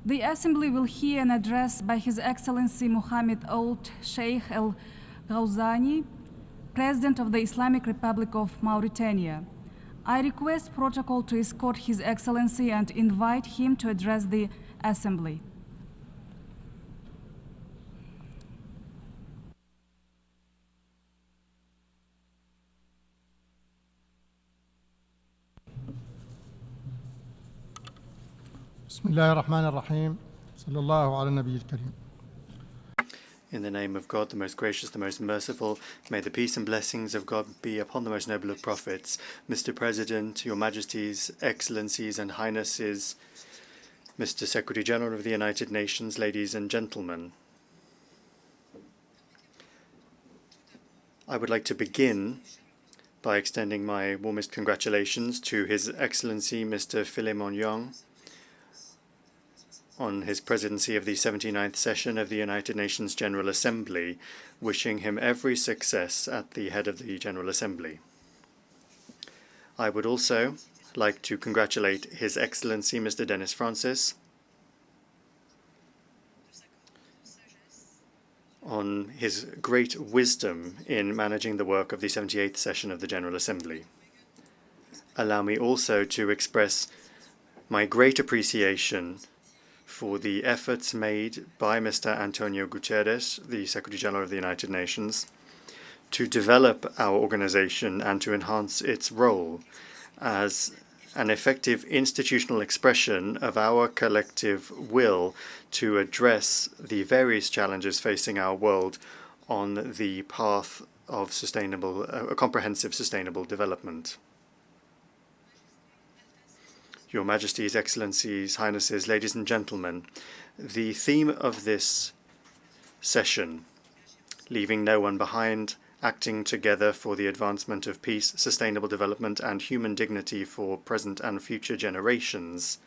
The Assembly will hear an address by His Excellency Mohamed Ould Cheikh Ghazouani, President of the Islamic Republic of Mauritania. I request protocol to escort His Excellency and invite him to address the Assembly. بسم الله الرحمن الرحيم صلى الله على النبي الكريم. In the name of God, the most gracious, the most merciful, may the peace and blessings of God be upon the most noble of prophets. Mr. President, Your Majesties, Excellencies and Highnesses, Mr. Secretary General of the United Nations, ladies and gentlemen. I would like to begin by extending my warmest congratulations to His Excellency Mr. Philemon Young on his presidency of the 79th session of the United Nations General Assembly, wishing him every success at the head of the General Assembly. I would also like to congratulate His Excellency Mr. Denis Francis on his great wisdom in managing the work of the 78th session of the General Assembly. Allow me also to express my great appreciation for the efforts made by Mr. Antonio Guterres, the Secretary General of the United Nations, to develop our organization and to enhance its role as an effective institutional expression of our collective will to address the various challenges facing our world on the path of comprehensive sustainable development. Your Majesties, Excellencies, Highnesses, ladies and gentlemen, the theme of this session, leaving no one behind, acting together for the advancement of peace, sustainable development, and human dignity for present and future generations,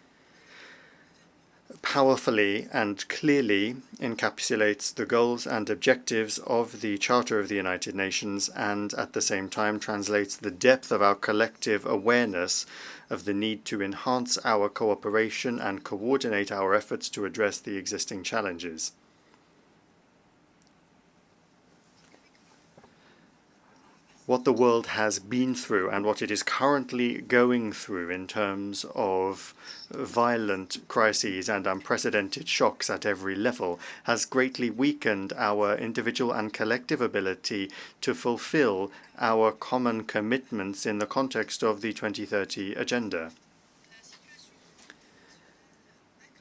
powerfully and clearly encapsulates the goals and objectives of the Charter of the United Nations and at the same time translates the depth of our collective awareness of the need to enhance our cooperation and coordinate our efforts to address the existing challenges. What the world has been through and what it is currently going through in terms of violent crises and unprecedented shocks at every level has greatly weakened our individual and collective ability to fulfill our common commitments in the context of the 2030 Agenda.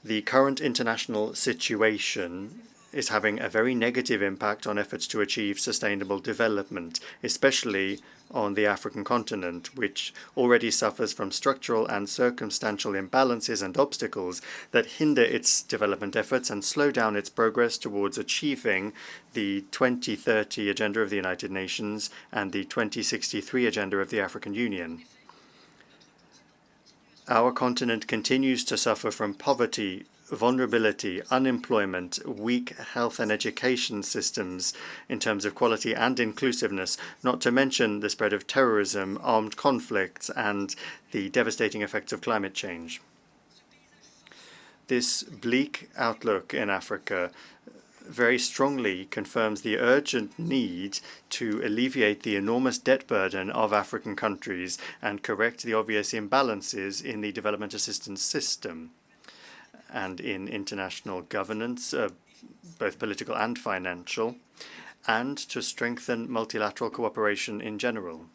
The current international situation is having a very negative impact on efforts to achieve sustainable development, especially on the African continent, which already suffers from structural and circumstantial imbalances and obstacles that hinder its development efforts and slow down its progress towards achieving the 2030 Agenda of the United Nations and the 2063 Agenda of the African Union. Our continent continues to suffer from poverty, vulnerability, unemployment, weak health and education systems in terms of quality and inclusiveness, not to mention the spread of terrorism, armed conflicts, and the devastating effects of climate change. This bleak outlook in Africa very strongly confirms the urgent need to alleviate the enormous debt burden of African countries and correct the obvious imbalances in the development assistance system and in international governance, both political and financial, and to strengthen multilateral cooperation in general.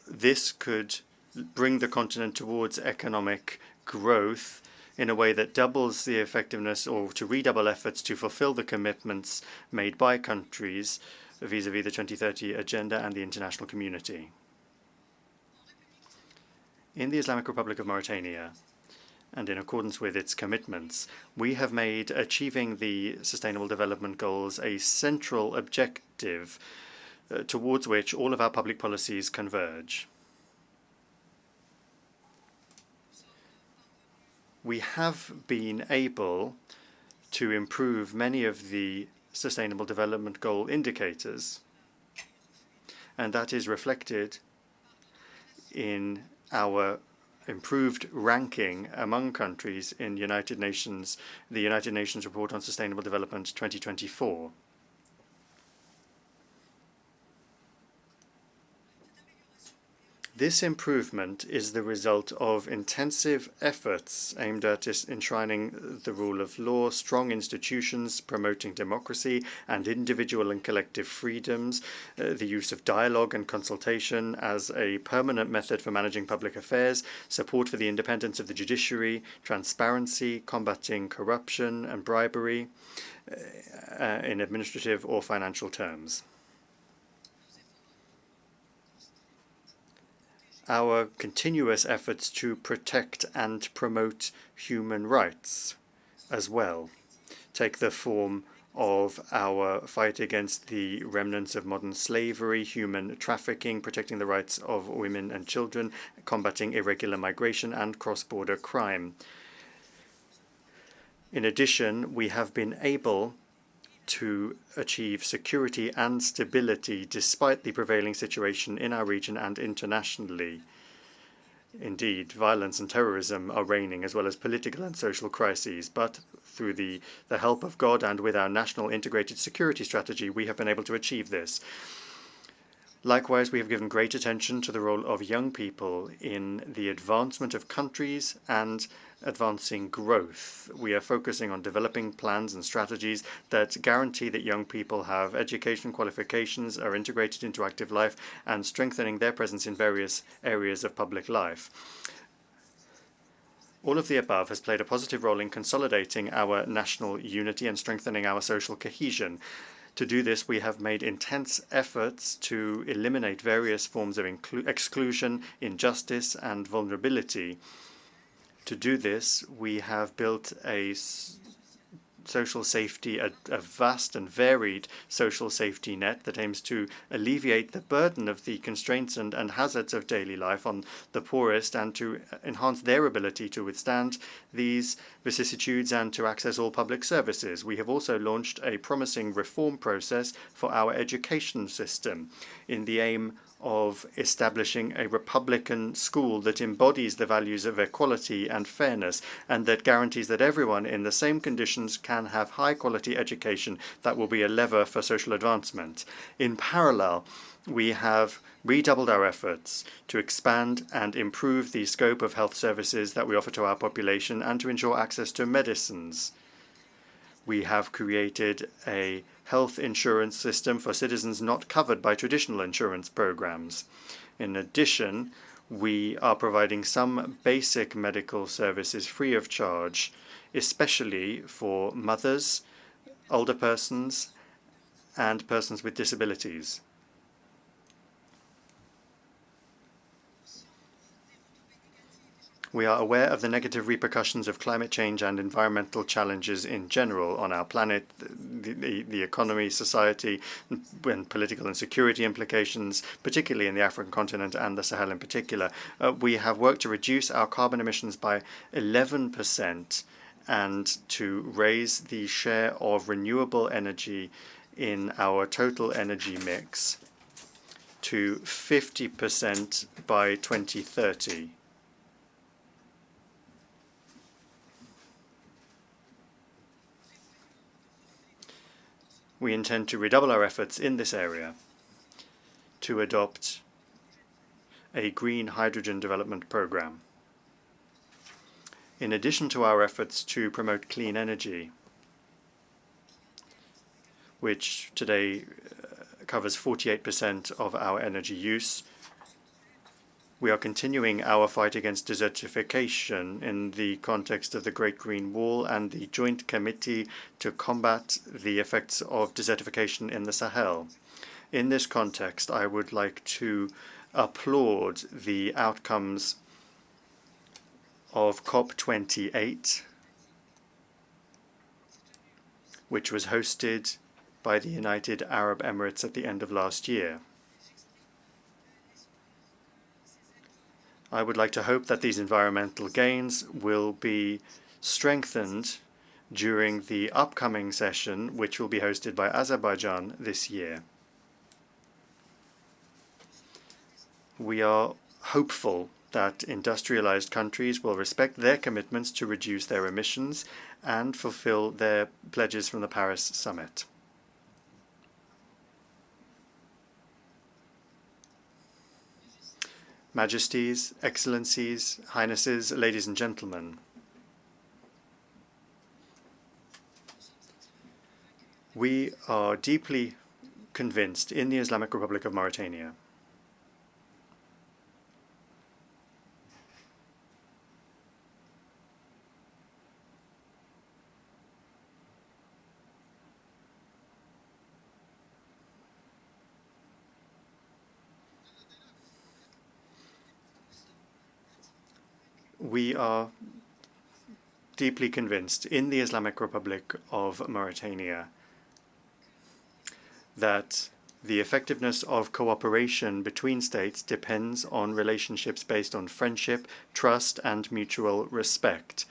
This could bring the continent towards economic growth in a way that doubles the effectiveness or to redouble efforts to fulfill the commitments made by countries vis-à-vis the 2030 Agenda and the international community. In the Islamic Republic of Mauritania, and in accordance with its commitments, we have made achieving the Sustainable Development Goals a central objective towards which all of our public policies converge. We have been able to improve many of the Sustainable Development Goal indicators, and that is reflected in our improved ranking among countries in the United Nations Report on Sustainable Development 2024. This improvement is the result of intensive efforts aimed at enshrining the rule of law, strong institutions promoting democracy and individual and collective freedoms, the use of dialogue and consultation as a permanent method for managing public affairs, support for the independence of the judiciary, transparency, combating corruption and bribery in administrative or financial terms. Our continuous efforts to protect and promote human rights as well take the form of our fight against the remnants of modern slavery, human trafficking, protecting the rights of women and children, combating irregular migration and cross-border crime. In addition, we have been able to achieve security and stability despite the prevailing situation in our region and internationally. Indeed, violence and terrorism are reigning, as well as political and social crises, but through the help of God and with our national integrated security strategy, we have been able to achieve this. Likewise, we have given great attention to the role of young people in the advancement of countries and advancing growth. We are focusing on developing plans and strategies that guarantee that young people have education qualifications, are integrated into active life, and strengthening their presence in various areas of public life. All of the above has played a positive role in consolidating our national unity and strengthening our social cohesion. To do this, we have made intense efforts to eliminate various forms of exclusion, injustice, and vulnerability. To do this, we have built a social safety, a vast and varied social safety net that aims to alleviate the burden of the constraints and hazards of daily life on the poorest and to enhance their ability to withstand these vicissitudes and to access all public services. We have also launched a promising reform process for our education system in the aim of establishing a Republican school that embodies the values of equality and fairness and that guarantees that everyone in the same conditions can have high-quality education that will be a lever for social advancement. In parallel, we have redoubled our efforts to expand and improve the scope of health services that we offer to our population and to ensure access to medicines. We have created a health insurance system for citizens not covered by traditional insurance programs. In addition, we are providing some basic medical services free of charge, especially for mothers, older persons, and persons with disabilities. We are aware of the negative repercussions of climate change and environmental challenges in general on our planet, the economy, society, and political and security implications, particularly in the African continent and the Sahel in particular. We have worked to reduce our carbon emissions by 11% and to raise the share of renewable energy in our total energy mix to 50% by 2030. We intend to redouble our efforts in this area to adopt a green hydrogen development program. In addition to our efforts to promote clean energy, which today covers 48% of our energy use, we are continuing our fight against desertification in the context of the Great Green Wall and the Joint Committee to combat the effects of desertification in the Sahel. In this context, I would like to applaud the outcomes of COP28, which was hosted by the United Arab Emirates at the end of last year. I would like to hope that these environmental gains will be strengthened during the upcoming session, which will be hosted by Azerbaijan this year. We are hopeful that industrialized countries will respect their commitments to reduce their emissions and fulfill their pledges from the Paris Summit. Majesties, Excellencies, Highnesses, ladies and gentlemen, we are deeply convinced in the Islamic Republic of Mauritania. We are deeply convinced in the Islamic Republic of Mauritania that the effectiveness of cooperation between states depends on relationships based on friendship, trust, and mutual respect.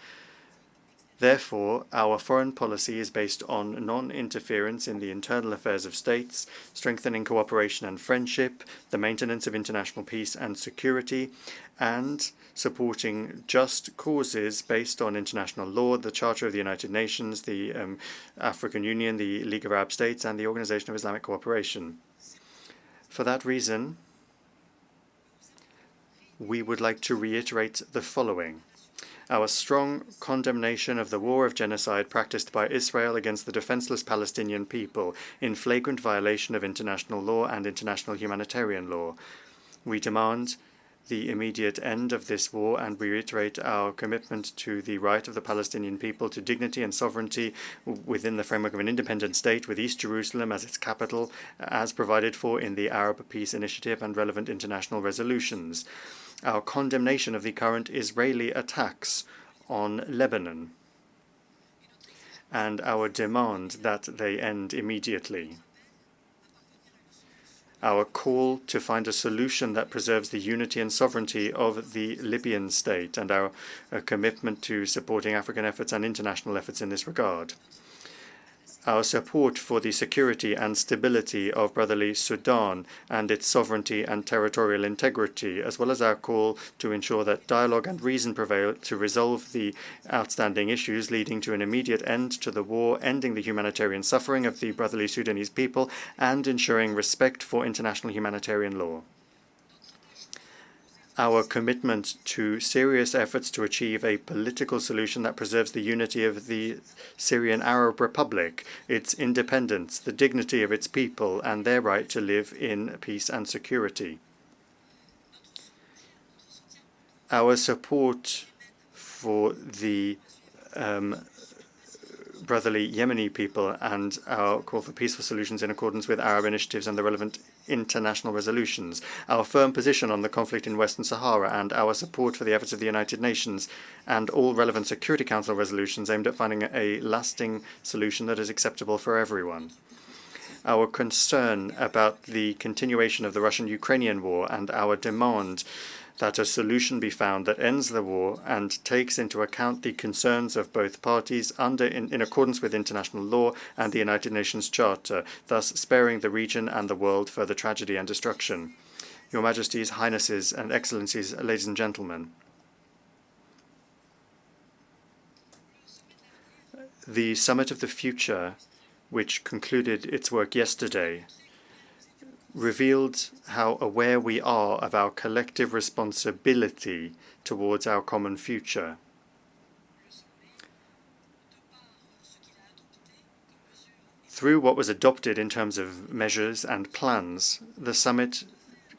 Therefore, our foreign policy is based on non-interference in the internal affairs of states, strengthening cooperation and friendship, the maintenance of international peace and security, and supporting just causes based on international law, the Charter of the United Nations, the African Union, the League of Arab States, and the Organization of Islamic Cooperation. For that reason, we would like to reiterate the following. Our strong condemnation of the war of genocide practiced by Israel against the defenseless Palestinian people in flagrant violation of international law and international humanitarian law. We demand the immediate end of this war and reiterate our commitment to the right of the Palestinian people to dignity and sovereignty within the framework of an independent state with East Jerusalem as its capital, as provided for in the Arab Peace Initiative and relevant international resolutions. Our condemnation of the current Israeli attacks on Lebanon, and our demand that they end immediately. Our call to find a solution that preserves the unity and sovereignty of the Libyan state, and our commitment to supporting African efforts and international efforts in this regard. Our support for the security and stability of brotherly Sudan and its sovereignty and territorial integrity, as well as our call to ensure that dialogue and reason prevail to resolve the outstanding issues leading to an immediate end to the war, ending the humanitarian suffering of the brotherly Sudanese people, and ensuring respect for international humanitarian law. Our commitment to serious efforts to achieve a political solution that preserves the unity of the Syrian Arab Republic, its independence, the dignity of its people, and their right to live in peace and security. Our support for the brotherly Yemeni people and our call for peaceful solutions in accordance with Arab initiatives and the relevant international resolutions, our firm position on the conflict in Western Sahara, and our support for the efforts of the United Nations and all relevant Security Council resolutions aimed at finding a lasting solution that is acceptable for everyone. Our concern about the continuation of the Russian-Ukrainian war and our demand that a solution be found that ends the war and takes into account the concerns of both parties in accordance with international law and the United Nations Charter, thus sparing the region and the world further tragedy and destruction. Your Majesties, Highnesses, and Excellencies, ladies and gentlemen, the Summit of the Future, which concluded its work yesterday, revealed how aware we are of our collective responsibility towards our common future. Through what was adopted in terms of measures and plans, the summit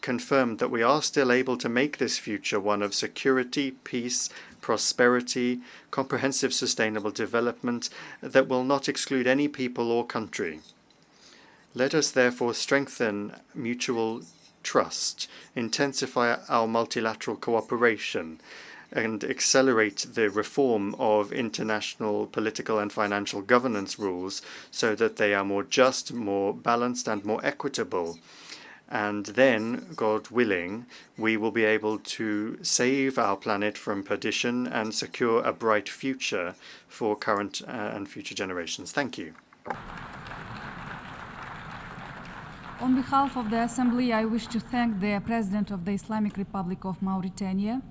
confirmed that we are still able to make this future one of security, peace, prosperity, comprehensive sustainable development that will not exclude any people or country. Let us therefore strengthen mutual trust, intensify our multilateral cooperation, and accelerate the reform of international political and financial governance rules so that they are more just, more balanced, and more equitable. And then, God willing, we will be able to save our planet from perdition and secure a bright future for current and future generations. Thank you. On behalf of the Assembly, I wish to thank the President of the Islamic Republic of Mauritania,